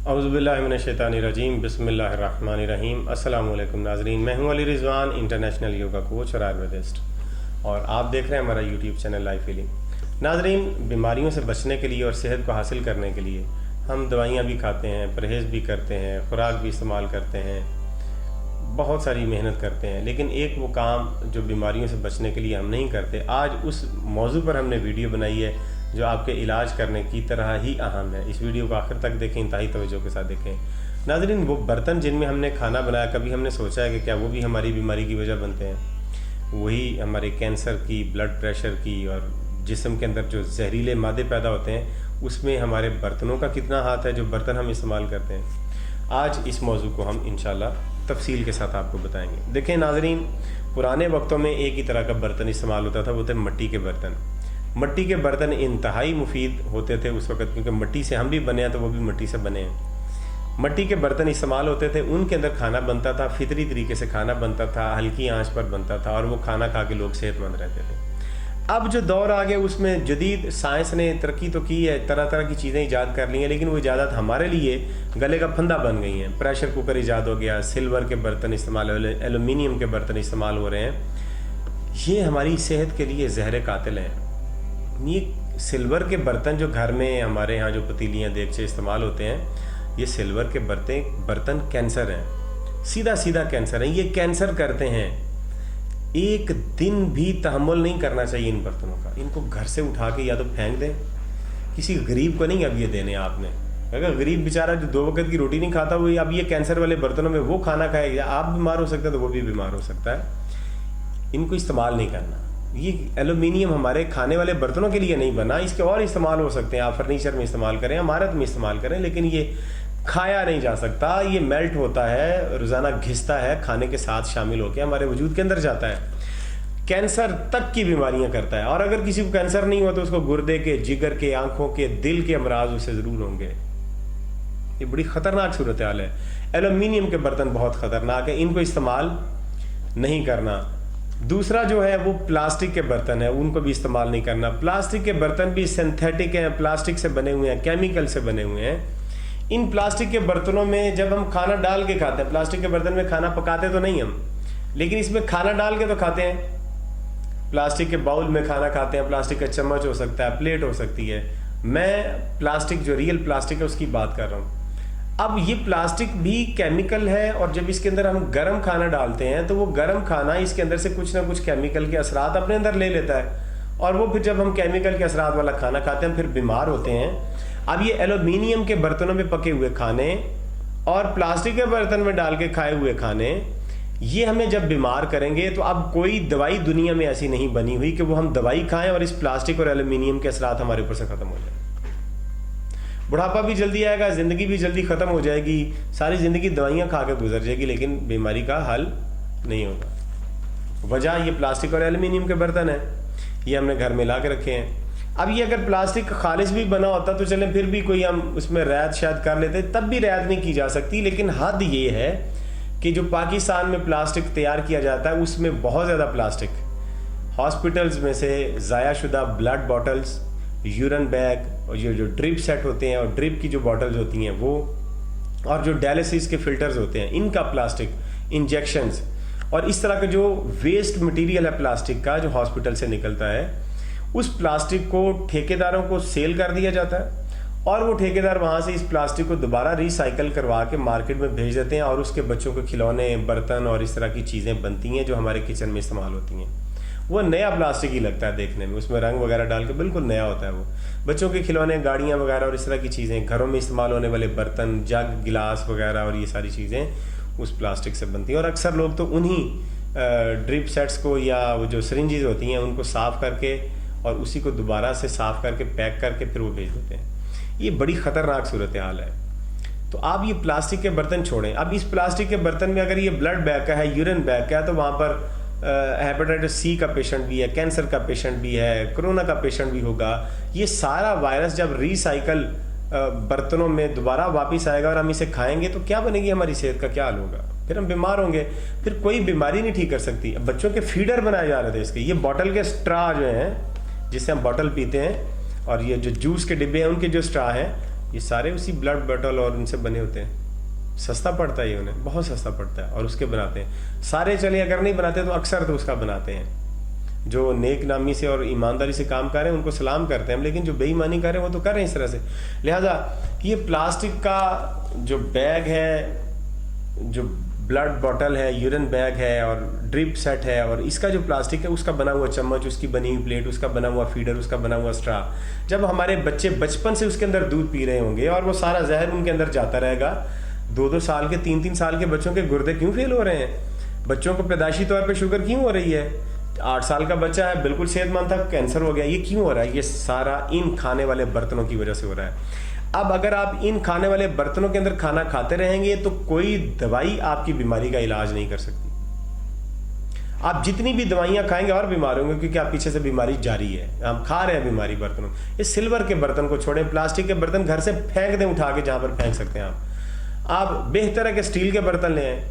औज़ुबिल्लाहि मिनश्शैतानिर्रजीम बिस्मिल्लाहिर्रहमानिर्रहीम। अस्सलामु अलैकुम नाज़रीन, मैं हूं Ali Rizwan, international yoga coach और आयुर्वेदिस्ट, और आप देख रहे हैं हमारा यूट्यूब चैनल लाइफ हीलिंग। नाज़रीन, बीमारियों से बचने के लिए और सेहत को हासिल करने के लिए हम दवाइयाँ भी खाते हैं, परहेज़ भी करते हैं, खुराक भी इस्तेमाल करते हैं, बहुत सारी मेहनत करते हैं, लेकिन एक वो काम जो बीमारियों से बचने के लिए हम नहीं करते, आज उस मौजू पर हमने वीडियो बनाई है जो आपके इलाज करने की तरह ही अहम है। इस वीडियो को आखिर तक देखें, इंतहाई तवज्जो के साथ देखें। नाज़रीन, वो बर्तन जिनमें हमने खाना बनाया, कभी हमने सोचा है कि क्या वो भी हमारी बीमारी की वजह बनते हैं? वही हमारे कैंसर की, ब्लड प्रेशर की और जिस्म के अंदर जो जहरीले मादे पैदा होते हैं, उसमें हमारे बर्तनों का कितना हाथ है, जो बर्तन हम इस्तेमाल करते हैं। आज इस मौजू को हम इंशाल्लाह तफसील के साथ आपको बताएंगे। देखें नाज़रीन, पुराने वक्तों में एक ही तरह का बर्तन इस्तेमाल होता था, वो थे मिट्टी के बर्तन। मिट्टी के बर्तन इंतहाई मुफीद होते थे उस वक़्त, क्योंकि मिट्टी से हम भी बने हैं तो वो भी मिट्टी से बने हैं। मिट्टी के बर्तन इस्तेमाल होते थे, उनके अंदर खाना बनता था, फितरी तरीके से खाना बनता था, हल्की आंच पर बनता था, और वो खाना खा के लोग सेहतमंद रहते थे। अब जो दौर आ गया उसमें जदीद साइंस ने तरक्की तो की है, तरह तरह की चीज़ें ईजाद कर ली हैं, लेकिन वो ईजाद हमारे लिए गले का फंदा बन गई हैं। प्रेशर कुकर ईजाद हो गया, सिल्वर के बर्तन इस्तेमाल हो रहे, एलुमिनियम के बर्तन इस्तेमाल हो रहे हैं। ये हमारी सेहत के लिए जहर कातिल हैं। ये सिल्वर के बर्तन जो घर में हमारे यहाँ जो पतीलियाँ देगचे इस्तेमाल होते हैं, ये सिल्वर के बर्तन कैंसर हैं, सीधा सीधा कैंसर हैं। ये कैंसर करते हैं। एक दिन भी तहम्मुल नहीं करना चाहिए इन बर्तनों का। इनको घर से उठा के या तो फेंक दें, किसी गरीब को नहीं अब ये देने आपने। अगर गरीब बेचारा जो 2 वक्त की रोटी नहीं खाता, वो अब ये कैंसर वाले बर्तनों में वो खाना खाएगा, आप बीमार हो सकते हैं तो वो भी बीमार हो सकता है। इनको इस्तेमाल नहीं करना। ये एलुमिनियम हमारे खाने वाले बर्तनों के लिए नहीं बना, इसके और इस्तेमाल हो सकते हैं। आप फर्नीचर में इस्तेमाल करें, इमारत में इस्तेमाल करें, लेकिन ये खाया नहीं जा सकता। ये मेल्ट होता है, रोज़ाना घिसता है, खाने के साथ शामिल होकर हमारे वजूद के अंदर जाता है, कैंसर तक की बीमारियां करता है। और अगर किसी को कैंसर नहीं हो तो उसको गुर्दे के, जिगर के, आंखों के, दिल के अमराज उसे ज़रूर होंगे। ये बड़ी ख़तरनाक सूरत हाल है। एलुमिनियम के बर्तन बहुत ख़तरनाक है, इनको इस्तेमाल नहीं करना। दूसरा जो है वो प्लास्टिक के बर्तन है, उनको भी इस्तेमाल नहीं करना। प्लास्टिक के बर्तन भी सिंथेटिक हैं, प्लास्टिक से बने हुए हैं, केमिकल से बने हुए हैं। इन प्लास्टिक के बर्तनों में जब हम खाना डाल के खाते हैं, प्लास्टिक के बर्तन में खाना पकाते तो नहीं हम, लेकिन इसमें खाना डाल के तो खाते हैं। प्लास्टिक के बाउल में खाना खाते हैं, प्लास्टिक का चम्मच हो सकता है, प्लेट हो सकती है। मैं प्लास्टिक जो रियल प्लास्टिक है उसकी बात कर रहा हूँ। अब ये प्लास्टिक भी केमिकल है, और जब इसके अंदर हम गर्म खाना डालते हैं तो वो गर्म खाना इसके अंदर से कुछ ना कुछ केमिकल के असरात अपने अंदर ले लेता है, और वो फिर जब हम केमिकल के असरात वाला खाना खाते हैं फिर बीमार होते हैं। अब ये एलुमिनियम के बर्तनों में पके हुए खाने और प्लास्टिक के बर्तन में डाल के खाए हुए खाने, ये हमें जब बीमार करेंगे, तो अब कोई दवाई दुनिया में ऐसी नहीं बनी हुई कि वो हम दवाई खाएं और इस प्लास्टिक और एलुमिनियम के असरात हमारे ऊपर से ख़त्म हो जाए। बुढ़ापा भी जल्दी आएगा, ज़िंदगी भी जल्दी ख़त्म हो जाएगी, सारी ज़िंदगी दवाइयाँ खा के गुजर जाएगी, लेकिन बीमारी का हल नहीं होगा। वजह ये प्लास्टिक और एलुमिनियम के बर्तन हैं, ये हमने घर में ला के रखे हैं। अब ये अगर प्लास्टिक खालिश भी बना होता तो चलें, फिर भी कोई हम उसमें रियायत शायद कर लेते, तब भी रियायत नहीं की जा सकती। लेकिन हद ये है कि जो पाकिस्तान में प्लास्टिक तैयार किया जाता है उसमें बहुत ज़्यादा प्लास्टिक, हॉस्पिटल्स में से ज़ाया शुदा ब्लड बॉटल्स, यूरिन बैग, और ये जो ड्रिप सेट होते हैं और ड्रिप की जो बॉटल्स होती हैं वो, और जो डायलिसिस के फिल्टर्स होते हैं इनका प्लास्टिक, इंजेक्शंस, और इस तरह का जो वेस्ट मटेरियल है प्लास्टिक का जो हॉस्पिटल से निकलता है, उस प्लास्टिक को ठेकेदारों को सेल कर दिया जाता है, और वो ठेकेदार वहाँ से इस प्लास्टिक को दोबारा रिसाइकल करवा के मार्केट में भेज देते हैं, और उसके बच्चों के खिलौने, बर्तन और इस तरह की चीज़ें बनती हैं जो हमारे किचन में इस्तेमाल होती हैं। वो नया प्लास्टिक ही लगता है देखने में, उसमें रंग वगैरह डाल के बिल्कुल नया होता है वो। बच्चों के खिलौने, गाड़ियाँ वगैरह और इस तरह की चीज़ें, घरों में इस्तेमाल होने वाले बर्तन, जग, गिलास वगैरह, और ये सारी चीज़ें उस प्लास्टिक से बनती हैं। और अक्सर लोग तो उन्हीं ड्रिप सेट्स को या वो जो सिरिंजेस होती हैं उनको साफ़ करके और उसी को दोबारा से साफ़ करके पैक करके फिर वो भेज देते हैं। ये बड़ी ख़तरनाक सूरत हाल है। तो आप ये प्लास्टिक के बर्तन छोड़ें। अब इस प्लास्टिक के बर्तन में अगर ये ब्लड बैग का है, यूरिन बैग का है, तो वहाँ पर हेपेटाइटिस सी का पेशेंट भी है, कैंसर का पेशेंट भी है, कोरोना का पेशेंट भी होगा। ये सारा वायरस जब रिसाइकल बर्तनों में दोबारा वापस आएगा और हम इसे खाएंगे तो क्या बनेगी, हमारी सेहत का क्या हाल होगा? फिर हम बीमार होंगे, फिर कोई बीमारी नहीं ठीक कर सकती। अब बच्चों के फीडर बनाए जा रहे थे इसके, ये बॉटल के स्ट्रा जो हैं जिससे हम बॉटल पीते हैं, और ये जो जूस के डिब्बे हैं उनके जो स्ट्रा हैं, ये सारे उसी ब्लड बॉटल और उनसे बने होते हैं। सस्ता पड़ता है ये, उन्हें बहुत सस्ता पड़ता है, और उसके बनाते हैं सारे। चलिए अगर नहीं बनाते तो अक्सर तो उसका बनाते हैं। जो नेक नामी से और ईमानदारी से काम कर रहे हैं उनको सलाम करते हैं हम, लेकिन जो बेईमानी कर रहे हैं वो तो कर रहे हैं इस तरह से। लिहाजा ये प्लास्टिक का जो बैग है, जो ब्लड बॉटल है, यूरिन बैग है और ड्रिप सेट है, और इसका जो प्लास्टिक है उसका बना हुआ चम्मच, उसकी बनी हुई प्लेट, उसका बना हुआ फीडर, उसका बना हुआ स्ट्रा, जब हमारे बच्चे बचपन से उसके अंदर दूध पी रहे होंगे और वो सारा जहर उनके अंदर जाता रहेगा, 2-2 साल के 3-3 साल के बच्चों के गुर्दे क्यों फेल हो रहे हैं? बच्चों को पैदाइशी तौर पे शुगर क्यों हो रही है? 8 साल का बच्चा है बिल्कुल सेहतमंद था, कैंसर हो गया, ये क्यों हो रहा है? ये सारा इन खाने वाले बर्तनों की वजह से हो रहा है। अब अगर आप इन खाने वाले बर्तनों के अंदर खाना खाते रहेंगे तो कोई दवाई आपकी बीमारी का इलाज नहीं कर सकती। आप जितनी भी दवाइयां खाएंगे और बीमार होंगे, क्योंकि आप पीछे से बीमारी जारी है, हम खा रहे हैं बीमारी बर्तनों। इस सिल्वर के बर्तन को छोड़ें, प्लास्टिक के बर्तन घर से फेंक दें, उठा के जहां पर फेंक सकते हैं आप बेहतर है कि स्टील के बर्तन ले आए।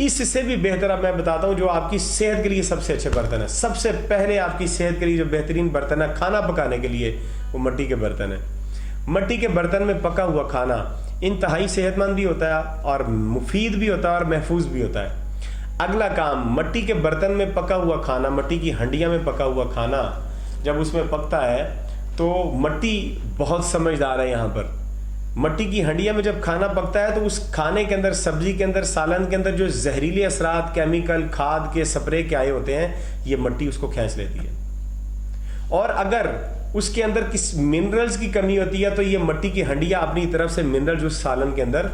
इससे भी बेहतर अब मैं बताता हूं जो आपकी सेहत के लिए सबसे अच्छे बर्तन है। सबसे पहले आपकी सेहत के लिए जो बेहतरीन बर्तन है खाना पकाने के लिए, वो मिट्टी के बर्तन है। मिट्टी के बर्तन में पका हुआ खाना इंतहाई सेहतमंद भी होता है और मुफीद भी होता है और महफूज भी होता है। अगला काम, मिट्टी के बर्तन में पका हुआ खाना, मिट्टी की हंडिया में पका हुआ खाना जब उसमें पकता है तो मिट्टी बहुत समझदार है। यहाँ पर मिट्टी की हंडिया में जब खाना पकता है तो उस खाने के अंदर, सब्जी के अंदर, सालन के अंदर जो जहरीले असरात, केमिकल, खाद के स्प्रे के आए होते हैं, ये मिट्टी उसको खींच लेती है। और अगर उसके अंदर किस मिनरल्स की कमी होती है तो ये मिट्टी की हंडिया अपनी तरफ से मिनरल्स उस सालन के अंदर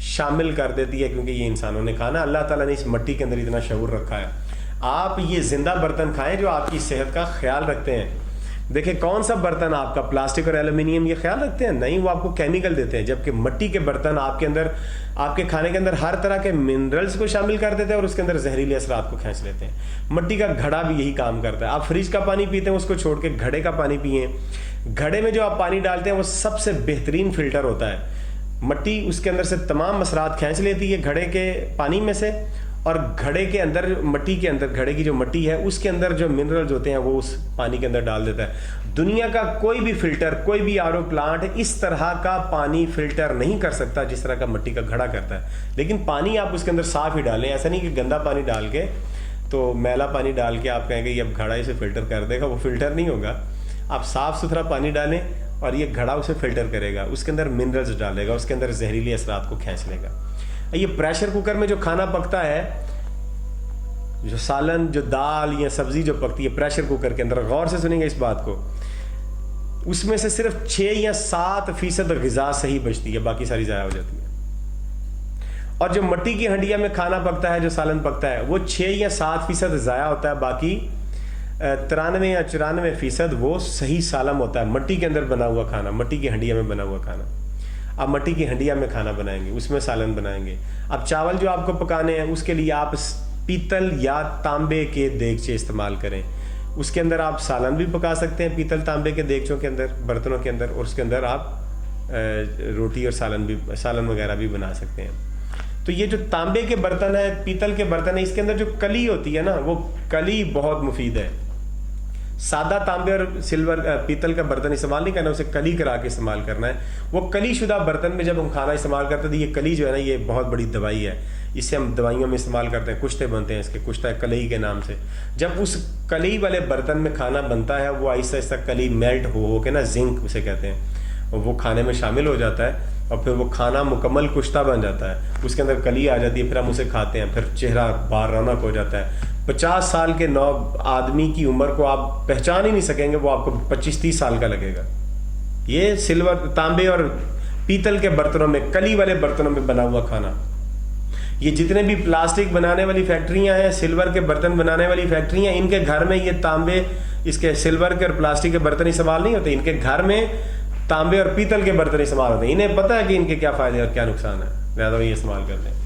शामिल कर देती है, क्योंकि ये इंसानों ने खाना, अल्लाह ताला ने इस मिट्टी के अंदर इतना शऊर रखा है। आप ये जिंदा बर्तन खाएं जो आपकी सेहत का ख्याल रखते हैं। देखिए कौन सा बर्तन आपका प्लास्टिक और एल्यूमिनियम ये ख्याल रखते हैं? नहीं, वो आपको केमिकल देते हैं। जबकि मिट्टी के बर्तन आपके अंदर, आपके खाने के अंदर हर तरह के मिनरल्स को शामिल कर देते हैं और उसके अंदर जहरीले असरात को खींच लेते हैं। मिट्टी का घड़ा भी यही काम करता है। आप फ्रिज का पानी पीते हैं, उसको छोड़ के घड़े का पानी पिए। घड़े में जो आप पानी डालते हैं वो सबसे बेहतरीन फिल्टर होता है। मिट्टी उसके अंदर से तमाम असरात खींच लेती है घड़े के पानी में से, और घड़े के अंदर, मिट्टी के अंदर, घड़े की जो मिट्टी है उसके अंदर जो मिनरल्स होते हैं वो उस पानी के अंदर डाल देता है। दुनिया का कोई भी फिल्टर, कोई भी आरओ प्लांट इस तरह का पानी फिल्टर नहीं कर सकता जिस तरह का मिट्टी का घड़ा करता है। लेकिन पानी आप उसके अंदर साफ ही डालें, ऐसा नहीं कि गंदा पानी डाल के, तो मैला पानी डाल के आप कहेंगे ये अब घड़ा इसे फिल्टर कर देगा, वो फिल्टर नहीं होगा। आप साफ सुथरा पानी डालें और ये घड़ा उसे फिल्टर करेगा, उसके अंदर मिनरल्स डालेगा, उसके अंदर जहरीले असरात को खींच लेगा। ये प्रेशर कुकर में जो खाना पकता है, जो सालन, जो दाल या सब्जी जो पकती है प्रेशर कुकर के अंदर, गौर से सुनेंगे इस बात को, उसमें से सिर्फ 6 या 7% ग़िज़ा सही बचती है, बाकी सारी ज़ाया हो जाती है। और जो मिट्टी की हंडिया में खाना पकता है, जो सालन पकता है, वो 6 या 7% ज़ाया होता है, बाकी 93 या 94% वो सही सालम होता है। मिट्टी के अंदर बना हुआ खाना, मिट्टी की हंडिया में बना हुआ खाना। आप मिट्टी की हंडिया में खाना बनाएंगे, उसमें सालन बनाएंगे। अब चावल जो आपको पकाने हैं उसके लिए आप पीतल या तांबे के देगचे इस्तेमाल करें। उसके अंदर आप सालन भी पका सकते हैं, पीतल तांबे के देगचों के अंदर, बर्तनों के अंदर, और उसके अंदर आप रोटी और सालन वगैरह भी बना सकते हैं। तो ये जो तांबे के बर्तन है, पीतल के बर्तन है, इसके अंदर जो कली होती है ना, वो कली बहुत मुफीद है। सादा तांबे और सिल्वर, पीतल का बर्तन इस्तेमाल नहीं करना, उसे कली करा के इस्तेमाल करना है। वो कली शुदा बर्तन में जब हम खाना इस्तेमाल करते हैं तो ये कली जो है ना, ये बहुत बड़ी दवाई है। इसे हम दवाइयों में इस्तेमाल करते हैं, कुश्ते बनते हैं इसके, कुश्ता कलई के नाम से। जब उस कली वाले बर्तन में खाना बनता है, वो आहिस्ता आहिस्ता कली मेल्ट हो के ना, जिंक उसे कहते हैं, और वो खाने में शामिल हो जाता है, और फिर वो खाना मुकम्मल कुश्ता बन जाता है। उसके अंदर कली आ जाती है, फिर हम उसे खाते हैं, फिर चेहरा बार रौनक हो जाता है। 50 साल के आदमी की उम्र को आप पहचान ही नहीं सकेंगे, वो आपको 25-30 साल का लगेगा। ये सिल्वर, तांबे और पीतल के बर्तनों में, कली वाले बर्तनों में बना हुआ खाना। ये जितने भी प्लास्टिक बनाने वाली फैक्ट्रियां हैं, सिल्वर के बर्तन बनाने वाली फैक्ट्रियां, इनके घर में ये तांबे, इसके सिल्वर के और प्लास्टिक के बर्तन इस्तेमाल नहीं होते। इनके घर में तांबे और पीतल के बर्तन इस्तेमाल होते हैं। इन्हें पता है कि इनके क्या फायदे और क्या नुकसान है, ज़्यादा ये इस्तेमाल करते हैं।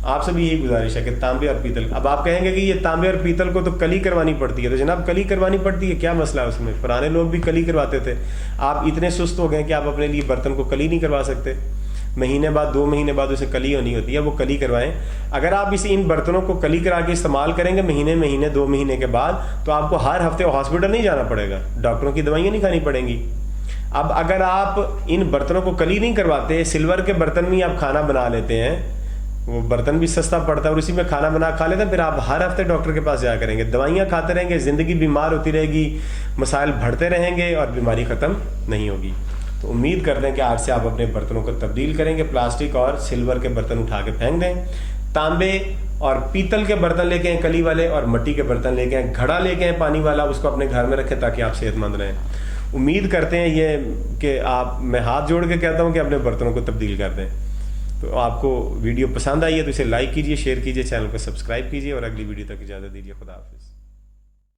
आपसे भी यही गुजारिश है कि तांबे और पीतल। अब आप कहेंगे कि ये तांबे और पीतल को तो कली करवानी पड़ती है, तो जनाब कली करवानी पड़ती है, क्या मसला है उसमें? पुराने लोग भी कली करवाते थे। आप इतने सुस्त हो गए कि आप अपने लिए बर्तन को कली नहीं करवा सकते। महीने बाद, 2 महीने बाद उसे कली होनी होती है, वो कली करवाएं। अगर आप इन बर्तनों को कली करा के इस्तेमाल करेंगे महीने 2 महीने के बाद, तो आपको हर हफ्ते हॉस्पिटल नहीं जाना पड़ेगा, डॉक्टरों की दवाइयाँ नहीं खानी पड़ेंगी। اب اگر آپ ان برتنوں کو کلی نہیں کرواتے، سلور کے برتن میں آپ کھانا بنا لیتے ہیں، وہ برتن بھی سستا پڑتا ہے اور اسی میں کھانا بنا کھا لیتے ہیں، پھر آپ ہر ہفتے ڈاکٹر کے پاس جایا کریں گے، دوائیاں کھاتے رہیں گے، زندگی بیمار ہوتی رہے گی، مسائل بڑھتے رہیں گے اور بیماری ختم نہیں ہوگی۔ تو امید کرتے ہیں کہ آج سے آپ اپنے برتنوں کو تبدیل کریں گے، پلاسٹک اور سلور کے برتن اٹھا کے پھینک دیں، تانبے اور پیتل کے برتن لے کے آئیں کلی والے، اور مٹی کے برتن لے کے آئیں، گھڑا لے کے آئیں پانی والا، اس کو اپنے گھر میں رکھیں تاکہ آپ صحت مند رہیں۔ امید کرتے ہیں یہ کہ میں ہاتھ جوڑ کے کہتا ہوں کہ اپنے برتنوں کو تبدیل کر دیں۔ تو آپ کو ویڈیو پسند آئی ہے تو اسے لائک کیجئے، شیئر کیجئے، چینل کو سبسکرائب کیجئے، اور اگلی ویڈیو تک اجازت دیجیے۔ خدا حافظ۔